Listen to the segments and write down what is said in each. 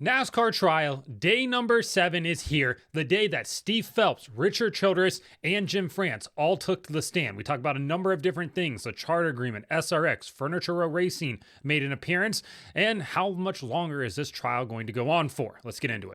NASCAR trial, day number 7 is here. The day that Steve Phelps, Richard Childress, and Jim France all took the stand. We talked about a number of different things. The charter agreement, SRX, Furniture Row Racing made an appearance. And how much longer is this trial going to go on for? Let's get into it.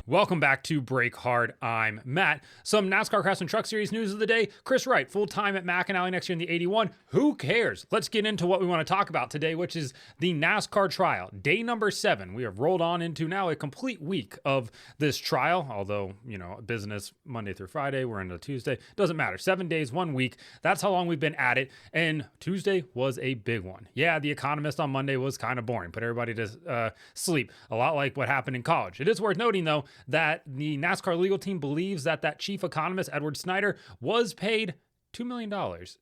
Welcome back to Break Hard. I'm Matt. Some NASCAR Crash and Truck Series news of the day. Chris Wright, full-time at McAnally next year in the 81. Who cares? Let's get into what we want to talk about today, which is the NASCAR trial. Day number 7. We have rolled on into now a complete week of this trial, although, business Monday through Friday. We're into Tuesday. Doesn't matter. 7 days, 1 week. That's how long we've been at it. And Tuesday was a big one. Yeah, The Economist on Monday was kind of boring. Put everybody to sleep. A lot like what happened in college. It is worth noting, though, that the NASCAR legal team believes that chief economist, Edward Snyder, was paid $2 million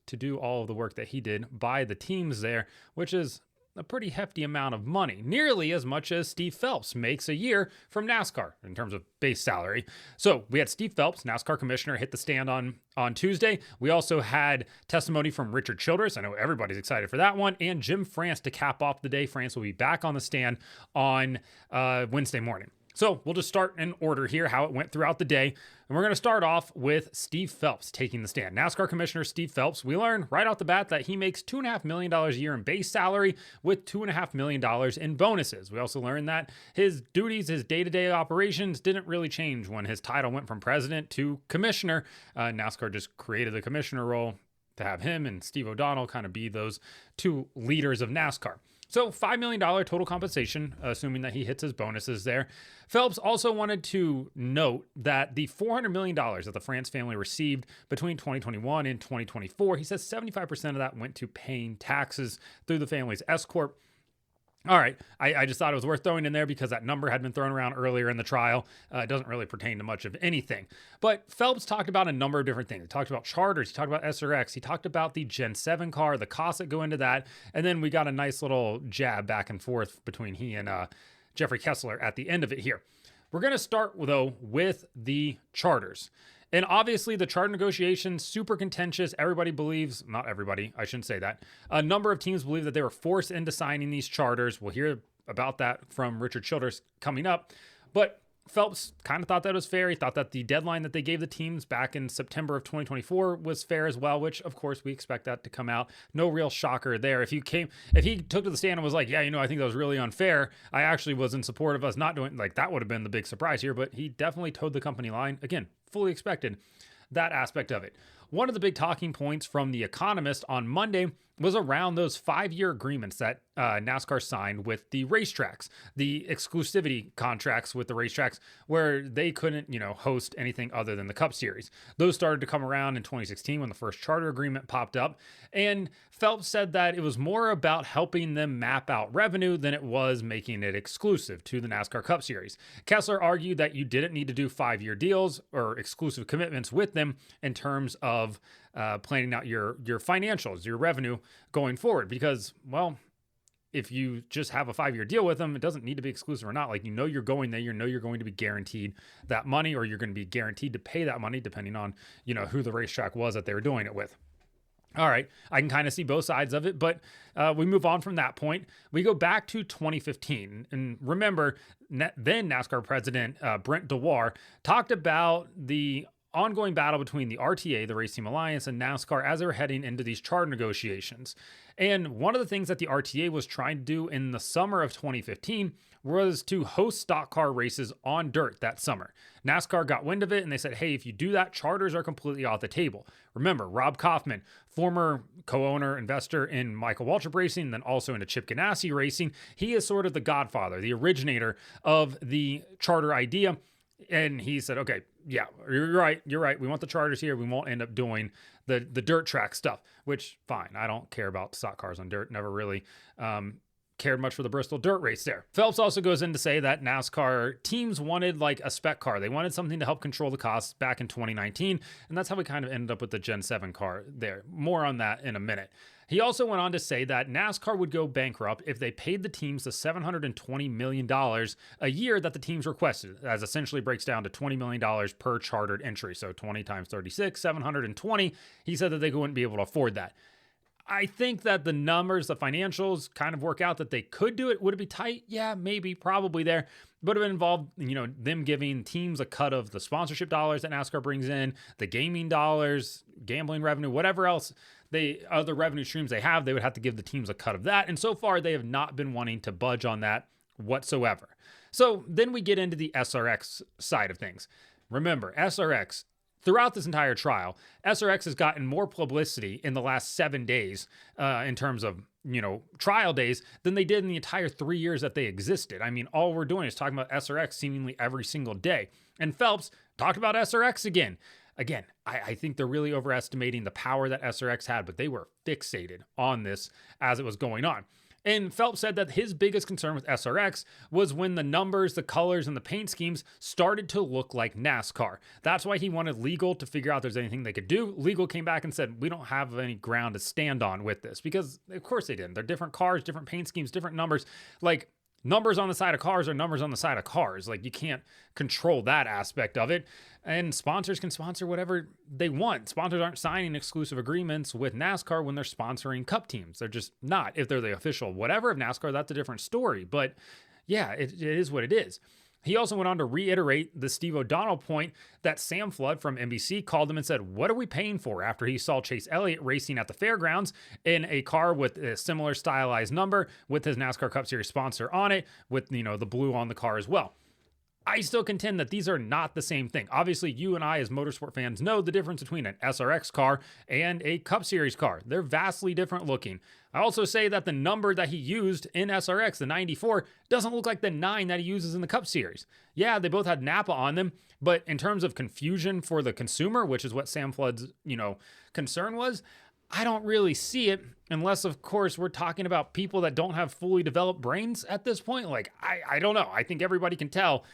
to do all of the work that he did by the teams there, which is a pretty hefty amount of money, nearly as much as Steve Phelps makes a year from NASCAR in terms of base salary. So we had Steve Phelps, NASCAR commissioner, hit the stand on Tuesday. We also had testimony from Richard Childress. I know everybody's excited for that one. And Jim France to cap off the day. France will be back on the stand on Wednesday morning. So we'll just start in order here, how it went throughout the day. And we're going to start off with Steve Phelps taking the stand. NASCAR Commissioner Steve Phelps, we learned right off the bat that he makes $2.5 million a year in base salary with $2.5 million in bonuses. We also learned that his duties, his day-to-day operations didn't really change when his title went from president to commissioner. NASCAR just created the commissioner role to have him and Steve O'Donnell kind of be those two leaders of NASCAR. So $5 million total compensation, assuming that he hits his bonuses there. Phelps also wanted to note that the $400 million that the France family received between 2021 and 2024, he says 75% of that went to paying taxes through the family's S-Corp. All right, I just thought it was worth throwing in there because that number had been thrown around earlier in the trial. It doesn't really pertain to much of anything. But Phelps talked about a number of different things. He talked about charters. He talked about SRX. He talked about the Gen 7 car, the costs that go into that. And then we got a nice little jab back and forth between he and Jeffrey Kessler at the end of it here. We're going to start, though, with the charters. And obviously the charter negotiations, super contentious. Everybody believes, not everybody, I shouldn't say that. A number of teams believe that they were forced into signing these charters. We'll hear about that from Richard Childress coming up. But Phelps kind of thought that was fair. He thought that the deadline that they gave the teams back in September of 2024 was fair as well, which of course we expect that to come out. No real shocker there. If he took to the stand and was like, yeah, I think that was really unfair. I actually was in support of us not doing, like, that would have been the big surprise here, but he definitely towed the company line. Again, fully expected that aspect of it. One of the big talking points from The Economist on Monday was around those 5-year agreements that NASCAR signed with the racetracks, the exclusivity contracts with the racetracks where they couldn't, host anything other than the Cup Series. Those started to come around in 2016 when the first charter agreement popped up. And Phelps said that it was more about helping them map out revenue than it was making it exclusive to the NASCAR Cup Series. Kessler argued that you didn't need to do 5-year deals or exclusive commitments with them in terms of planning out your financials, your revenue going forward, because, well, if you just have a 5-year deal with them, it doesn't need to be exclusive or not. Like, you're going there, you're going to be guaranteed that money, or you're going to be guaranteed to pay that money depending on, who the racetrack was that they were doing it with. All right, I can kind of see both sides of it, but we move on from that point. We go back to 2015. And remember, then NASCAR president Brent Dewar talked about the ongoing battle between the RTA, the Race Team Alliance, and NASCAR as they were heading into these charter negotiations. And one of the things that the RTA was trying to do in the summer of 2015 was to host stock car races on dirt that summer. NASCAR got wind of it and they said, hey, if you do that, charters are completely off the table. Remember, Rob Kaufman, former co-owner, investor in Michael Waltrip Racing, then also into Chip Ganassi Racing, he is sort of the godfather, the originator of the charter idea. And he said, okay, yeah, you're right. We want the charters here. We won't end up doing the dirt track stuff, which, fine. I don't care about stock cars on dirt. Never really cared much for the Bristol dirt race there. Phelps also goes in to say that NASCAR teams wanted like a spec car. They wanted something to help control the costs back in 2019. And that's how we kind of ended up with the Gen 7 car there. More on that in a minute. He also went on to say that NASCAR would go bankrupt if they paid the teams the $720 million a year that the teams requested, as essentially breaks down to $20 million per chartered entry. So 20 times 36, 720. He said that they wouldn't be able to afford that. I think that the numbers, the financials kind of work out that they could do it. Would it be tight? Yeah, maybe, probably there. But it would involve, them giving teams a cut of the sponsorship dollars that NASCAR brings in, the gaming dollars, gambling revenue, whatever else other revenue streams they have, they would have to give the teams a cut of that. And so far, they have not been wanting to budge on that whatsoever. So then we get into the SRX side of things. Remember, SRX, throughout this entire trial, SRX has gotten more publicity in the last 7 days in terms of, trial days than they did in the entire 3 years that they existed. I mean, all we're doing is talking about SRX seemingly every single day. And Phelps talked about SRX again. Again, I think they're really overestimating the power that SRX had, but they were fixated on this as it was going on. And Phelps said that his biggest concern with SRX was when the numbers, the colors, and the paint schemes started to look like NASCAR. That's why he wanted legal to figure out if there's anything they could do. Legal came back and said, we don't have any ground to stand on with this, because of course they didn't. They're different cars, different paint schemes, different numbers. Like, numbers on the side of cars are numbers on the side of cars. Like, you can't control that aspect of it. And sponsors can sponsor whatever they want. Sponsors aren't signing exclusive agreements with NASCAR when they're sponsoring cup teams. They're just not. If they're the official whatever of NASCAR, that's a different story. But yeah, it is what it is. He also went on to reiterate the Steve O'Donnell point that Sam Flood from NBC called him and said, what are we paying for, after he saw Chase Elliott racing at the fairgrounds in a car with a similar stylized number with his NASCAR Cup Series sponsor on it, with, the blue on the car as well. I still contend that these are not the same thing. Obviously, you and I as motorsport fans know the difference between an SRX car and a Cup Series car. They're vastly different looking. I also say that the number that he used in SRX, the 94, doesn't look like the 9 that he uses in the Cup Series. Yeah, they both had Napa on them, but in terms of confusion for the consumer, which is what Sam Flood's, concern was, I don't really see it, unless, of course, we're talking about people that don't have fully developed brains at this point. Like, I don't know. I think everybody can tell.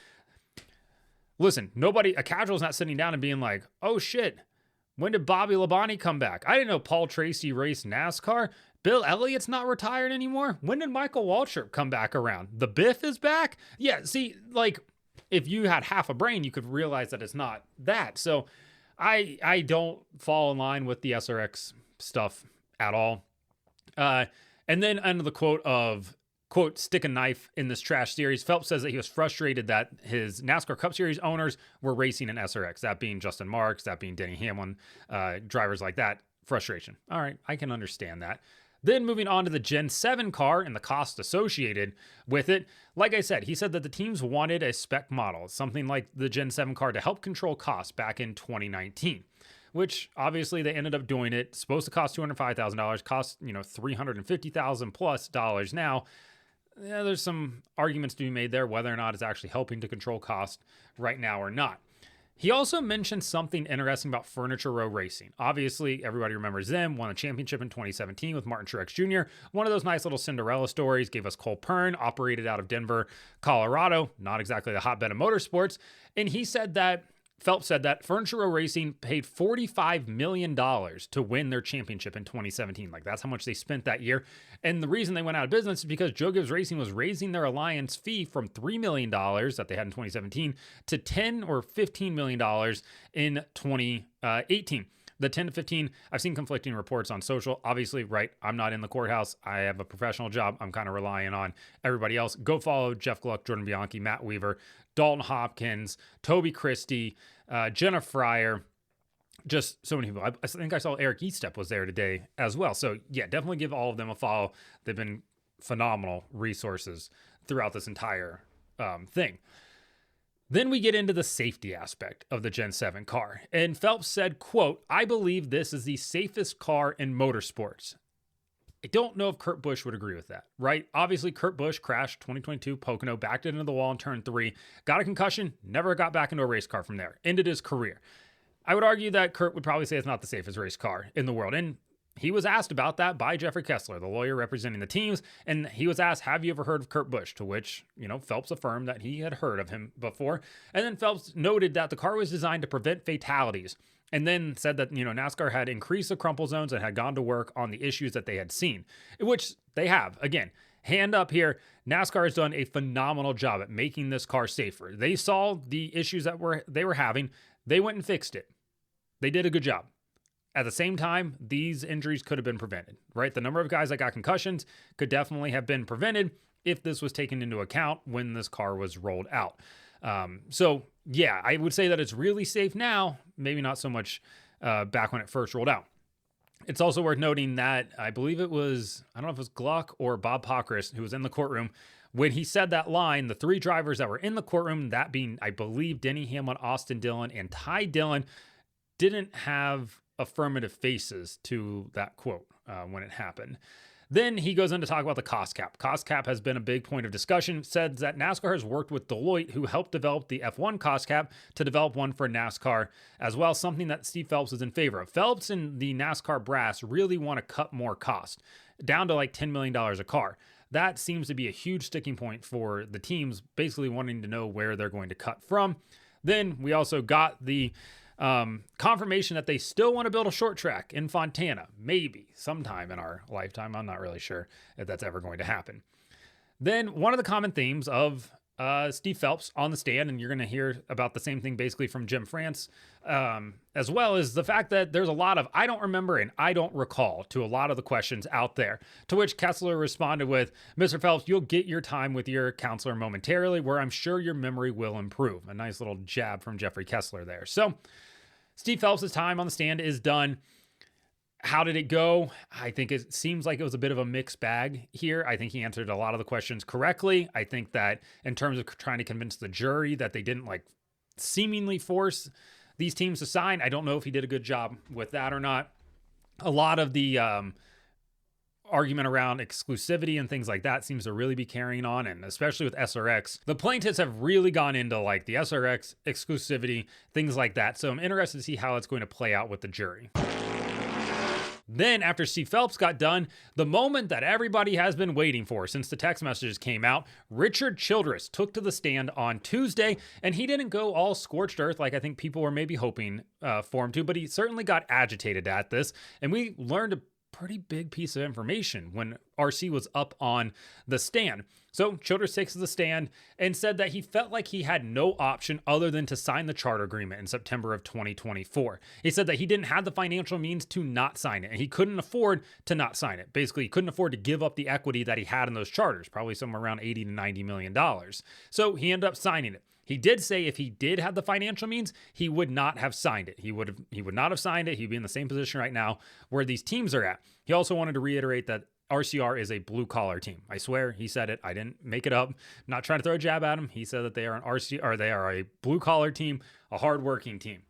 Listen, a casual's not sitting down and being like, oh shit, when did Bobby Labonte come back? I didn't know Paul Tracy raced NASCAR. Bill Elliott's not retired anymore. When did Michael Waltrip come back around? The Biff is back? Yeah, see, like, if you had half a brain, you could realize that it's not that. So I don't fall in line with the SRX stuff at all. And then under the quote of, quote, stick a knife in this trash series, Phelps says that he was frustrated that his NASCAR Cup Series owners were racing in SRX, that being Justin Marks, that being Denny Hamlin, drivers like that. Frustration. All right, I can understand that. Then moving on to the Gen 7 car and the cost associated with it. Like I said, he said that the teams wanted a spec model, something like the Gen 7 car, to help control costs back in 2019. Which obviously they ended up doing it. It's supposed to cost $205,000, cost, $350,000 plus dollars now. Yeah, there's some arguments to be made there whether or not it's actually helping to control cost right now or not. He also mentioned something interesting about Furniture Row Racing. Obviously, everybody remembers them, won the championship in 2017 with Martin Truex Jr. One of those nice little Cinderella stories, gave us Cole Pern, operated out of Denver, Colorado, not exactly the hotbed of motorsports. And Phelps said that Furniture Row Racing paid $45 million to win their championship in 2017. Like, that's how much they spent that year. And the reason they went out of business is because Joe Gibbs Racing was raising their alliance fee from $3 million that they had in 2017 to $10 or $15 million in 2018. The 10 to 15, I've seen conflicting reports on social. Obviously, right, I'm not in the courthouse. I have a professional job. I'm kind of relying on everybody else. Go follow Jeff Gluck, Jordan Bianchi, Matt Weaver, Dalton Hopkins, Toby Christie, Jenna Fryer, just so many people. I think I saw Eric Eastep was there today as well. So yeah, definitely give all of them a follow. They've been phenomenal resources throughout this entire thing. Then we get into the safety aspect of the Gen 7 car. And Phelps said, quote, I believe this is the safest car in motorsports. I don't know if Kurt Busch would agree with that, right? Obviously, Kurt Busch crashed 2022 Pocono, backed it into the wall in turn 3, got a concussion, never got back into a race car from there, ended his career. I would argue that Kurt would probably say it's not the safest race car in the world. And he was asked about that by Jeffrey Kessler, the lawyer representing the teams. And he was asked, have you ever heard of Kurt Busch? To which, Phelps affirmed that he had heard of him before. And then Phelps noted that the car was designed to prevent fatalities. And then said that, NASCAR had increased the crumple zones and had gone to work on the issues that they had seen, which they have. Again, hand up here, NASCAR has done a phenomenal job at making this car safer. They saw the issues that they were having. They went and fixed it. They did a good job. At the same time, these injuries could have been prevented, right? The number of guys that got concussions could definitely have been prevented if this was taken into account when this car was rolled out. So yeah, I would say that it's really safe now, maybe not so much back when it first rolled out. It's also worth noting that I believe it was, I don't know if it was Gluck or Bob Pockris who was in the courtroom. When he said that line, the three drivers that were in the courtroom, that being, I believe, Denny Hamlin, Austin Dillon, and Ty Dillon, didn't have affirmative faces to that quote when it happened. Then he goes in to talk about the cost cap. Cost cap has been a big point of discussion. Said that NASCAR has worked with Deloitte, who helped develop the F1 cost cap, to develop one for NASCAR as well, something that Steve Phelps is in favor of. Phelps and the NASCAR brass really want to cut more cost, down to like $10 million a car. That seems to be a huge sticking point for the teams, basically wanting to know where they're going to cut from. Then we also got the confirmation that they still want to build a short track in Fontana, maybe sometime in our lifetime. I'm not really sure if that's ever going to happen. Then one of the common themes of Steve Phelps on the stand, and you're going to hear about the same thing basically from Jim France, as well as the fact that there's a lot of I don't remember and I don't recall to a lot of the questions out there, to which Kessler responded with, "Mr. Phelps, you'll get your time with your counselor momentarily, where I'm sure your memory will improve." A nice little jab from Jeffrey Kessler there. So Steve Phelps' time on the stand is done. How did it go? I think it seems like it was a bit of a mixed bag here. I think he answered a lot of the questions correctly. I think that in terms of trying to convince the jury that they didn't like seemingly force these teams to sign, I don't know if he did a good job with that or not. A lot of the argument around exclusivity and things like that seems to really be carrying on, and especially with SRX. The plaintiffs have really gone into like the SRX exclusivity, things like that. So I'm interested to see how it's going to play out with the jury. Then after Steve Phelps got done, the moment that everybody has been waiting for since the text messages came out, Richard Childress took to the stand on Tuesday, and he didn't go all scorched earth like I think people were maybe hoping for him to, but he certainly got agitated at this, and we learned a pretty big piece of information when RC was up on the stand. So Childress takes to the stand and said that he felt like he had no option other than to sign the charter agreement in September of 2024. He said that he didn't have the financial means to not sign it, and he couldn't afford to not sign it. Basically, he couldn't afford to give up the equity that he had in those charters, probably somewhere around $80 to $90 million. So he ended up signing it. He did say if he did have the financial means, he would not have signed it. He would not have signed it. He'd be in the same position right now where these teams are at. He also wanted to reiterate that RCR is a blue collar team. I swear he said it. I didn't make it up. I'm not trying to throw a jab at him. He said that they are an RCR, or they are a blue collar team, a hardworking team.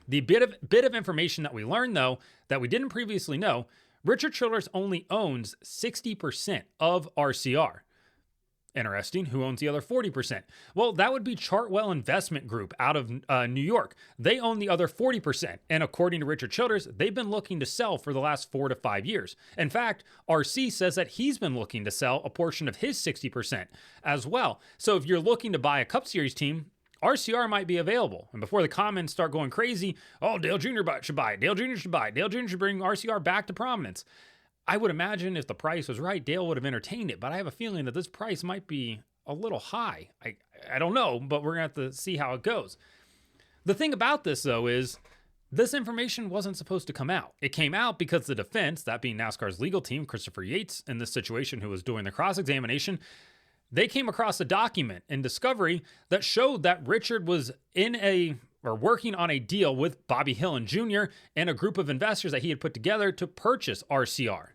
The bit of information that we learned though, that we didn't previously know, Richard Childress only owns 60% of RCR. Interesting. Who owns the other 40%? Well, that would be Chartwell Investment Group out of New York. They own the other 40%. And according to Richard Childress, they've been looking to sell for the last 4 to 5 years. In fact, RC says that he's been looking to sell a portion of his 60% as well. So if you're looking to buy a Cup Series team, RCR might be available. And before the comments start going crazy, oh, Dale Jr. should buy it. Dale Jr. should buy it. Dale Jr. should bring RCR back to prominence. I would imagine if the price was right, Dale would have entertained it, but I have a feeling that this price might be a little high. I don't know, but we're going to have to see how it goes. The thing about this, though, is this information wasn't supposed to come out. It came out because the defense, that being NASCAR's legal team, Christopher Yates, in this situation, who was doing the cross-examination, they came across a document in discovery that showed that Richard was working on a deal with Bobby Hillin Jr. and a group of investors that he had put together to purchase RCR.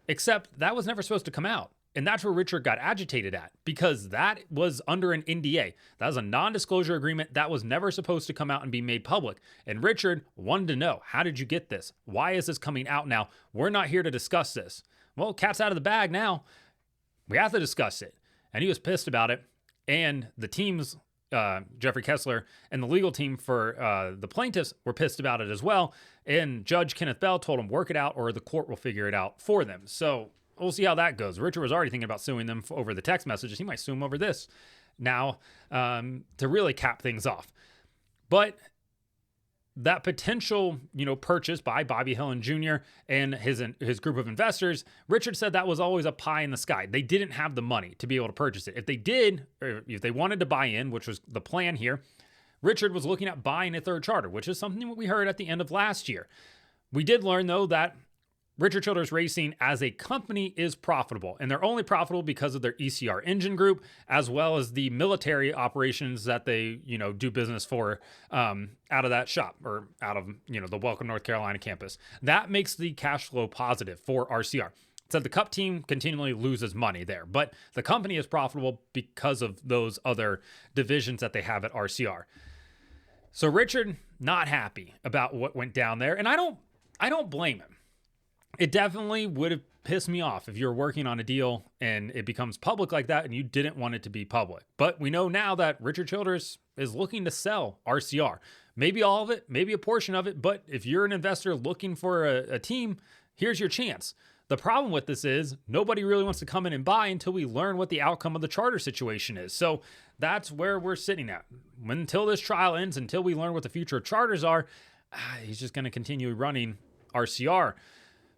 Except that was never supposed to come out. And that's where Richard got agitated at, because that was under an NDA. That was a non-disclosure agreement that was never supposed to come out and be made public. And Richard wanted to know, how did you get this? Why is this coming out now? We're not here to discuss this. Well, cat's out of the bag now. We have to discuss it. And he was pissed about it. And the teams, Jeffrey Kessler and the legal team for the plaintiffs, were pissed about it as well. And Judge Kenneth Bell told him, work it out or the court will figure it out for them. So we'll see how that goes. Richard was already thinking about suing them over the text messages. He might sue them over this now to really cap things off. But that potential, purchase by Bobby Hillin Jr. and his group of investors, Richard said that was always a pie in the sky. They didn't have the money to be able to purchase it. If they did, or if they wanted to buy in, which was the plan here, Richard was looking at buying a third charter, which is something that we heard at the end of last year. We did learn, though, that Richard Childress Racing as a company is profitable, and they're only profitable because of their ECR engine group, as well as the military operations that they, do business for out of that shop, or out of, the Welcome, North Carolina campus. That makes the cash flow positive for RCR. So the Cup team continually loses money there, but the company is profitable because of those other divisions that they have at RCR. So Richard, not happy about what went down there, and I don't blame him. It definitely would have pissed me off if you're working on a deal and it becomes public like that and you didn't want it to be public. But we know now that Richard Childress is looking to sell RCR. Maybe all of it, maybe a portion of it, but if you're an investor looking for a team, here's your chance. The problem with this is nobody really wants to come in and buy until we learn what the outcome of the charter situation is. So that's where we're sitting at. Until this trial ends, until we learn what the future of charters are, he's just going to continue running RCR.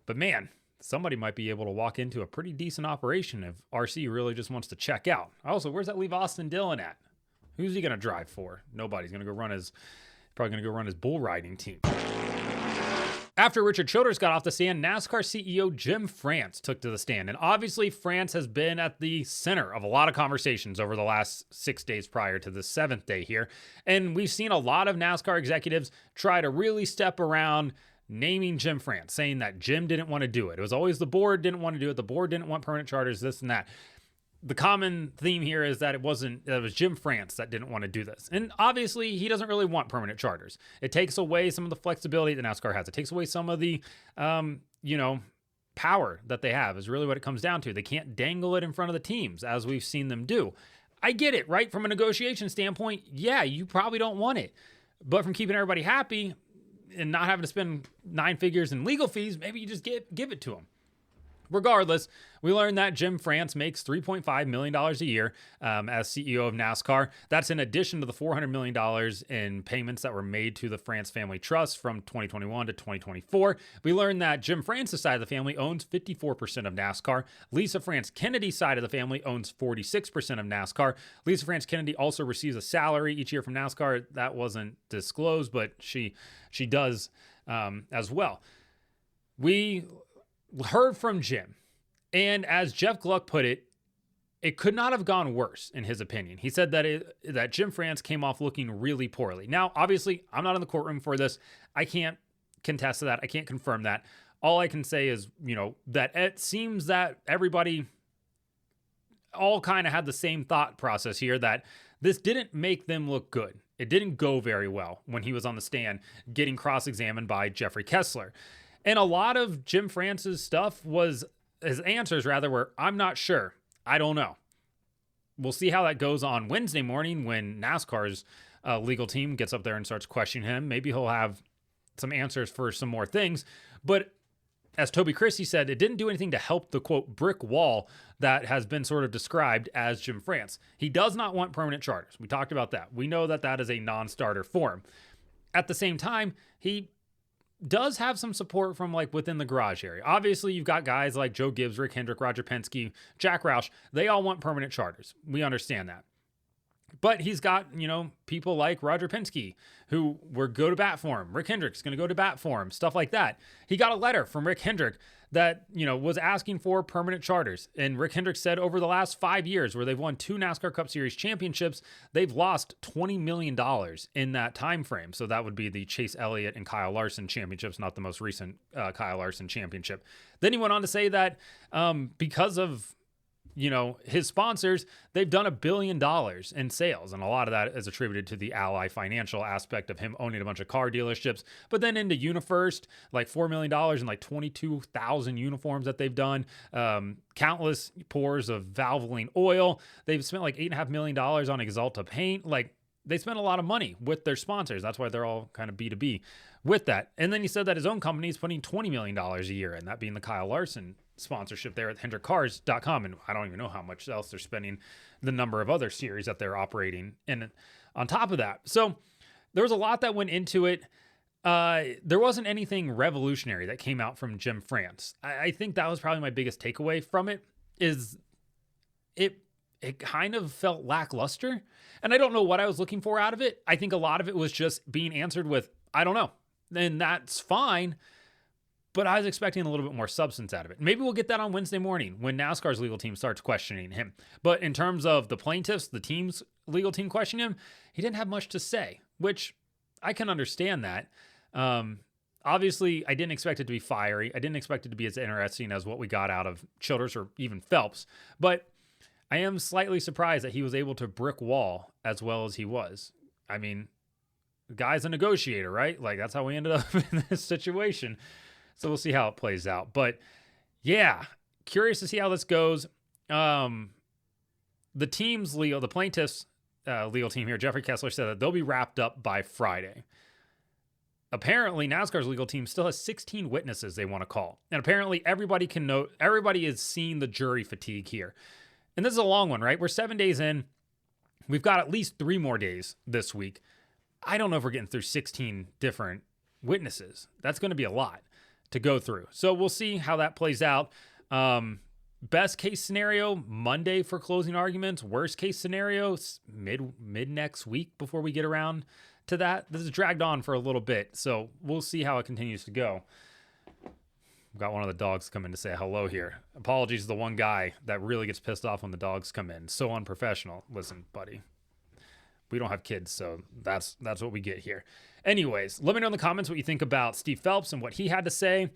But man, somebody might be able to walk into a pretty decent operation if RC really just wants to check out. Also, where's that leave Austin Dillon at? Who's he going to drive for? Nobody's going to probably going to go run his bull riding team. After Richard Childress got off the stand, NASCAR CEO Jim France took to the stand. And obviously, France has been at the center of a lot of conversations over the last 6 days prior to the 7th day here. And we've seen a lot of NASCAR executives try to really step around naming Jim France, saying that Jim didn't want to do it. It was always the board didn't want to do it. The board didn't want permanent charters, this and that. The common theme here is that it was Jim France that didn't want to do this. And obviously, he doesn't really want permanent charters. It takes away some of the flexibility that NASCAR has. It takes away some of the, power that they have is really what it comes down to. They can't dangle it in front of the teams as we've seen them do. I get it, right? From a negotiation standpoint, yeah, you probably don't want it. But from keeping everybody happy and not having to spend 9 figures in legal fees, maybe you just give it to them. Regardless, we learned that Jim France makes $3.5 million a year as CEO of NASCAR. That's in addition to the $400 million in payments that were made to the France Family Trust from 2021 to 2024. We learned that Jim France's side of the family owns 54% of NASCAR. Lisa France Kennedy's side of the family owns 46% of NASCAR. Lisa France Kennedy also receives a salary each year from NASCAR. That wasn't disclosed, but she does as well. We heard from Jim, and as Jeff Gluck put it, it could not have gone worse in his opinion. He said that Jim France came off looking really poorly. Now, obviously, I'm not in the courtroom for this. I can't contest that. I can't confirm that. All I can say is, that it seems that everybody all kind of had the same thought process here, that this didn't make them look good. It didn't go very well when he was on the stand getting cross-examined by Jeffrey Kessler. And a lot of Jim France's stuff his answers were, I'm not sure. I don't know. We'll see how that goes on Wednesday morning when NASCAR's legal team gets up there and starts questioning him. Maybe he'll have some answers for some more things. But as Toby Christie said, it didn't do anything to help the, quote, brick wall that has been sort of described as Jim France. He does not want permanent charters. We talked about that. We know that that is a non-starter for him. At the same time, he does have some support from within the garage area. Obviously, you've got guys like Joe Gibbs, Rick Hendrick, Roger Penske, Jack Roush. They all want permanent charters. We understand that. But he's got, people like Roger Penske who were go to bat for him. Rick Hendrick's going to go to bat for him, stuff like that. He got a letter from Rick Hendrick that, was asking for permanent charters. And Rick Hendrick said over the last 5 years where they've won 2 NASCAR Cup Series championships, they've lost $20 million in that time frame. So that would be the Chase Elliott and Kyle Larson championships, not the most recent Kyle Larson championship. Then he went on to say that because of his sponsors, they've done $1 billion in sales. And a lot of that is attributed to the Ally financial aspect of him owning a bunch of car dealerships. But then into UniFirst, $4 million and 22,000 uniforms that they've done, countless pours of Valvoline oil. They've spent $8.5 million on Exalta paint. They spent a lot of money with their sponsors. That's why they're all kind of B2B with that. And then he said that his own company is putting $20 million a year in, that being the Kyle Larson sponsorship there at HendrickCars.com. And I don't even know how much else they're spending, the number of other series that they're operating. And on top of that, so there was a lot that went into it. There wasn't anything revolutionary that came out from Jim France. I think that was probably my biggest takeaway from it, is it kind of felt lackluster. And I don't know what I was looking for out of it. I think a lot of it was just being answered with, I don't know. And that's fine. but I was expecting a little bit more substance out of it. Maybe we'll get that on Wednesday morning when NASCAR's legal team starts questioning him. But in terms of the plaintiffs, the team's legal team questioning him, he didn't have much to say, which I can understand that. Obviously, I didn't expect it to be fiery. I didn't expect it to be as interesting as what we got out of Childress or even Phelps. But I am slightly surprised that he was able to brick wall as well as he was. I mean, the guy's a negotiator, right? Like, that's how we ended up in this situation. So we'll see how it plays out. But yeah, curious to see how this goes. The plaintiffs' legal team here, Jeffrey Kessler, said that they'll be wrapped up by Friday. Apparently, NASCAR's legal team still has 16 witnesses they want to call. And apparently everybody is seeing the jury fatigue here. And this is a long one, right? We're 7 days in. We've got at least 3 more days this week. I don't know if we're getting through 16 different witnesses. That's going to be a lot to go through. So we'll see how that plays out. Best case scenario, Monday for closing arguments. Worst case scenario, mid next week before we get around to that. This is dragged on for a little bit, so we'll see how it continues to go. We've got one of the dogs come in to say hello here. Apologies to the one guy that really gets pissed off when the dogs come in. So unprofessional. Listen, buddy, we don't have kids, so that's what we get here. Anyways, let me know in the comments what you think about Steve Phelps and what he had to say.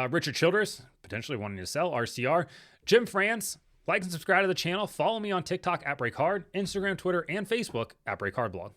Richard Childress, potentially wanting to sell RCR. Jim France, like and subscribe to the channel. Follow me on TikTok at BreakHard, Instagram, Twitter, and Facebook at BreakHardBlog.